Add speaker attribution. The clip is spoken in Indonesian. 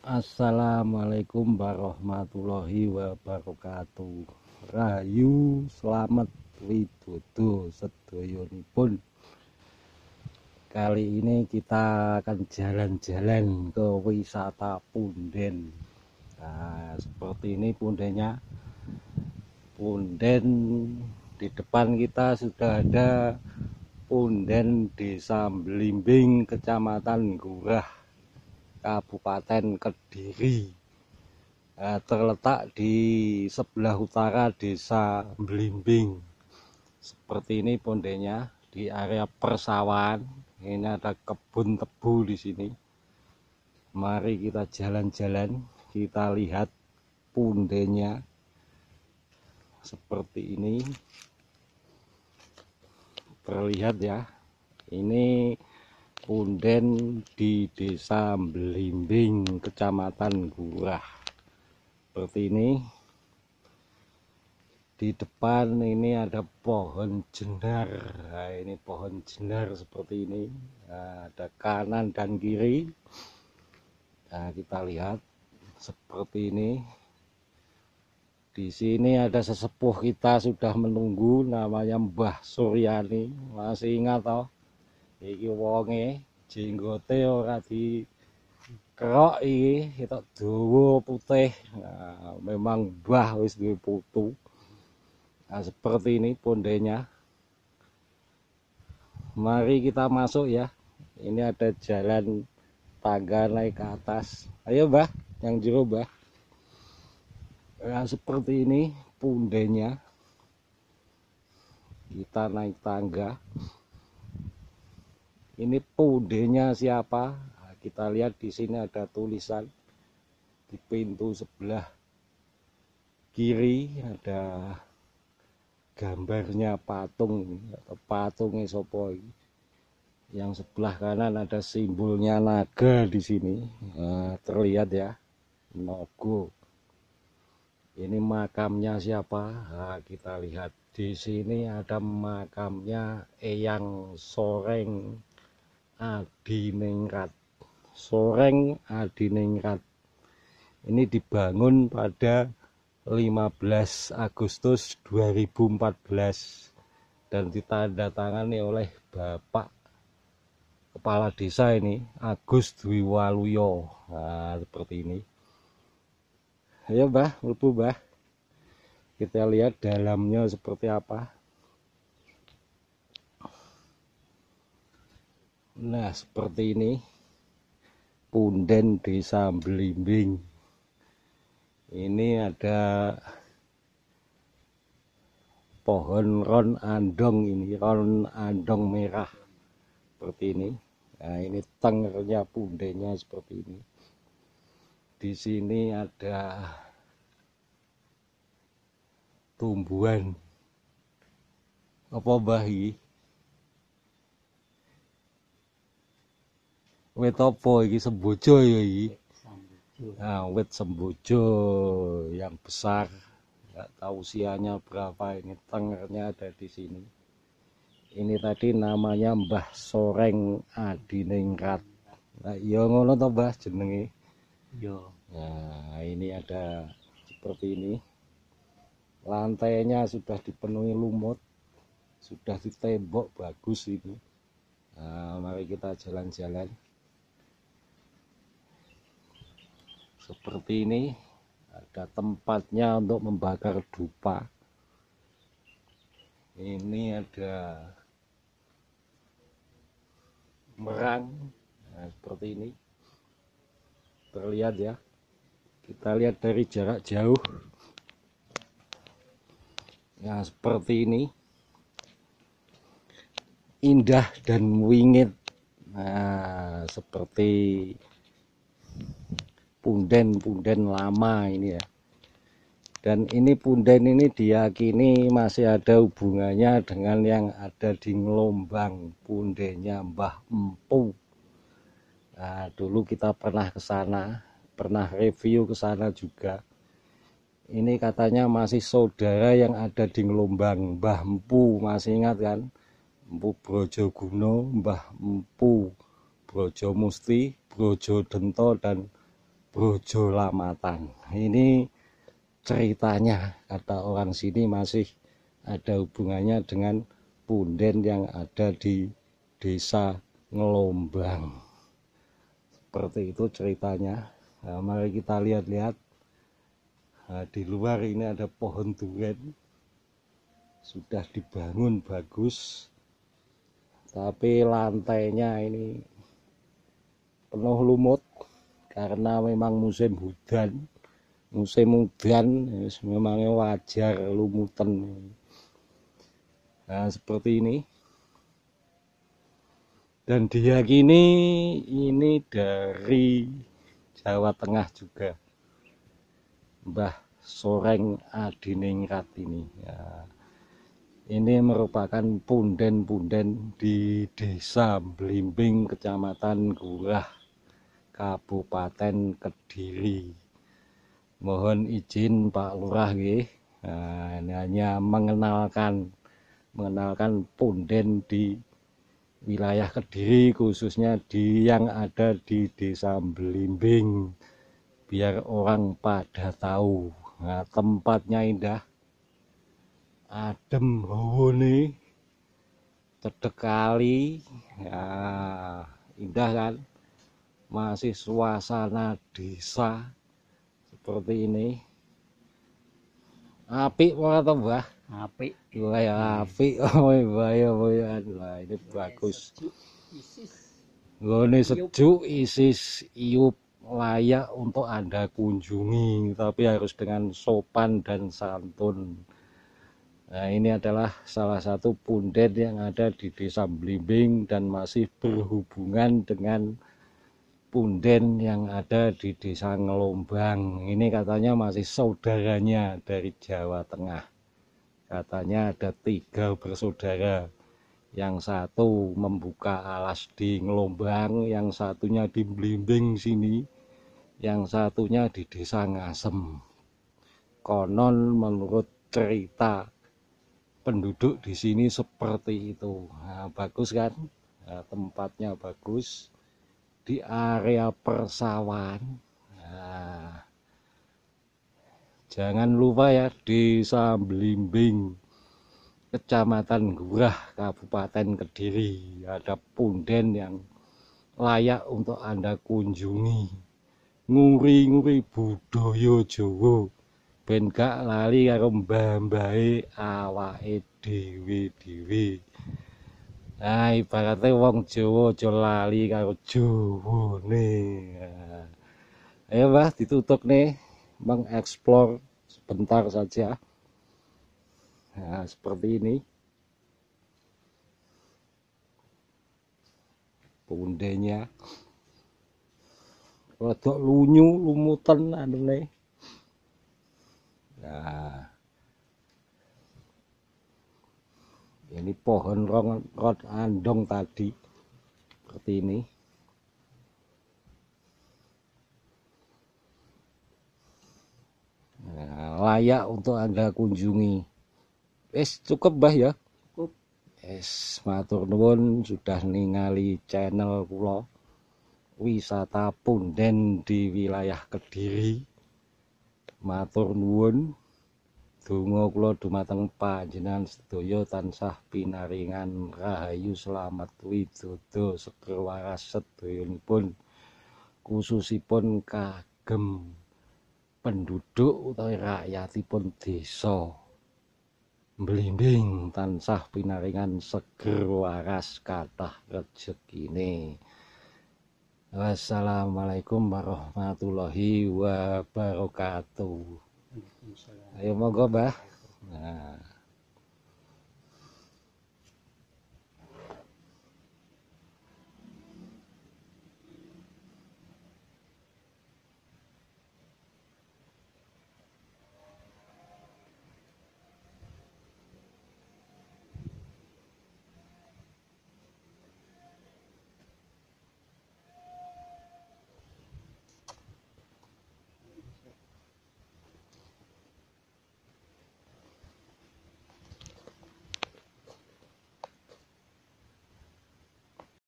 Speaker 1: Assalamualaikum warahmatullahi wabarakatuh. Rahayu selamat widodo sedayonipun. Kali ini kita akan jalan-jalan ke wisata Punden. Nah, seperti ini pundennya. Punden di depan kita sudah ada Punden Desa Blimbing, Kecamatan Gurah, Kabupaten Kediri. Terletak di sebelah utara Desa Blimbing. Seperti ini pondenya di area persawahan. Ini ada kebun tebu di sini. Mari kita jalan-jalan, kita lihat pondenya seperti ini. Terlihat ya. Ini Punden di Desa Blimbing, Kecamatan Gurah. Seperti ini. Di depan ini ada pohon jenar. Nah, ini pohon jenar seperti ini. Nah, ada kanan dan kiri. Nah, kita lihat seperti ini. Di sini ada sesepuh kita sudah menunggu, namanya Mbah Suryani. Masih ingat toh? Iki wonge jenggote ora dikerok iki, ketok dawa putih. Nah, memang mbah wis duwe putu. Nah, seperti ini pondenya. Mari kita masuk ya. Ini ada jalan tangga naik ke atas. Ayo Mbah, yang jero Mbah. Nah, seperti ini pondenya. Kita naik tangga. Ini pondenya siapa? Nah, kita lihat di sini ada tulisan di pintu sebelah kiri ada gambarnya patung atau patungnya sopo. Yang sebelah kanan ada simbolnya naga di sini. Nah, terlihat ya, Nogo. Ini makamnya siapa? Nah, kita lihat di sini ada makamnya Eyang Soreng Adiningrat. Soreng Adiningrat. Ini dibangun pada 15 Agustus 2014 dan ditandatangani oleh Bapak Kepala Desa ini, Agus Dwi Waluyo. Nah, seperti ini. Ayo Mbah, mlebu Mbah. Kita lihat dalamnya seperti apa. Nah, seperti ini Punden Desa Blimbing. Ini ada pohon ron andong, ini ron andong merah seperti ini. Nah, ini tengernya pundenya seperti ini. Di sini ada tumbuhan apa Mbah iki? Wit apa iki, sembojo ya iki? Nah, wit sembojo yang besar. Nggak tahu usianya berapa, ini tengernya ada di sini. Ini tadi namanya Mbah Soreng Adiningrat. Nah, iya ngono to Mbah jenenge? Iya. Nah, ini ada seperti ini. Lantainya sudah dipenuhi lumut, sudah ditembok bagus ini. Nah, mari kita jalan-jalan. Seperti ini, ada tempatnya untuk membakar dupa. Ini ada merang. Nah, seperti ini. Terlihat ya. Kita lihat dari jarak jauh. Nah, seperti ini. Indah dan wingit. Nah, seperti punden lama ini ya. Dan ini punden ini diyakini masih ada hubungannya dengan yang ada di Nglombang, pundennya Mbah Empu. Nah, dulu kita pernah ke sana, pernah review ke sana juga. Ini katanya masih saudara yang ada di Nglombang, Mbah Empu, masih ingat kan? Empu Brojoguno, Mbah Empu Brojomusti, Brojodento dan Brojolamatan. Ini ceritanya, kata orang sini, masih ada hubungannya dengan punden yang ada di desa Ngelombang. Seperti itu ceritanya. Nah, mari kita lihat-lihat. Nah, di luar ini ada pohon duren, sudah dibangun bagus, tapi lantainya ini penuh lumut karena memang musim hujan. Musim hujan memangnya wajar lumutan. Nah, seperti ini. Dan diyakini ini dari Jawa Tengah juga, Mbah Soreng Adiningrat ini ya. Ini merupakan punden-punden di Desa Blimbing, Kecamatan Gurah, Kabupaten Kediri. Mohon izin Pak Lurah nggih. Nah, ini hanya mengenalkan punden di wilayah Kediri, khususnya yang ada di Desa Blimbing, biar orang pada tahu. Nah, tempatnya indah, adem hawane, cedek kali ya, indah kan, masih suasana desa seperti ini. Apik ora to, Mbah?
Speaker 2: Apik.
Speaker 1: Wah, apik. Oh, bahaya. Lah ini bagus. Nggone sejuk, isis, iup, layak untuk Anda kunjungi, tapi harus dengan sopan dan santun. Nah, ini adalah salah satu punden yang ada di Desa Blimbing dan masih berhubungan dengan punden yang ada di Desa Ngelombang. Ini katanya masih saudaranya dari Jawa Tengah. Katanya ada 3 bersaudara. Yang satu membuka alas di Ngelombang, yang satunya di Blimbing sini, yang satunya di Desa Ngasem. Konon menurut cerita penduduk di sini seperti itu. Nah, bagus kan? Nah, tempatnya bagus di area persawahan. Nah, jangan lupa ya, Desa Blimbing, Kecamatan Gurah, Kabupaten Kediri, ada punden yang layak untuk Anda kunjungi. Nguri-nguri budaya Jawa, ben gak lali karo mbah-mbahe awake dhewe-dhewe. Nah, ibaratnya wong Jawa aja lali karo Jawane. Nah, ayo Mbah, ditutup nih, mengeksplor sebentar saja. Nah, seperti ini pundenya, rodok lunyu, lumutan anune. Nah, ini pohon rot andong tadi seperti ini. Nah, layak untuk Anda kunjungi. Cukup Mbah ya.
Speaker 2: Cukup.
Speaker 1: Matur nuwun sudah ningali channel kula wisata punden di wilayah Kediri. Matur nuwun. Donga kula dumateng panjenengan sedaya tansah pinaringan rahayu, slamet widodo, seger waras sedayanipun, khususipun kagem penduduk utawi rakyatipun desa Blimbing tansah pinaringan seger waras kathah rejekine. Wassalamualaikum warahmatullahi wabarakatuh. Ayo monggo Mbah. Nah.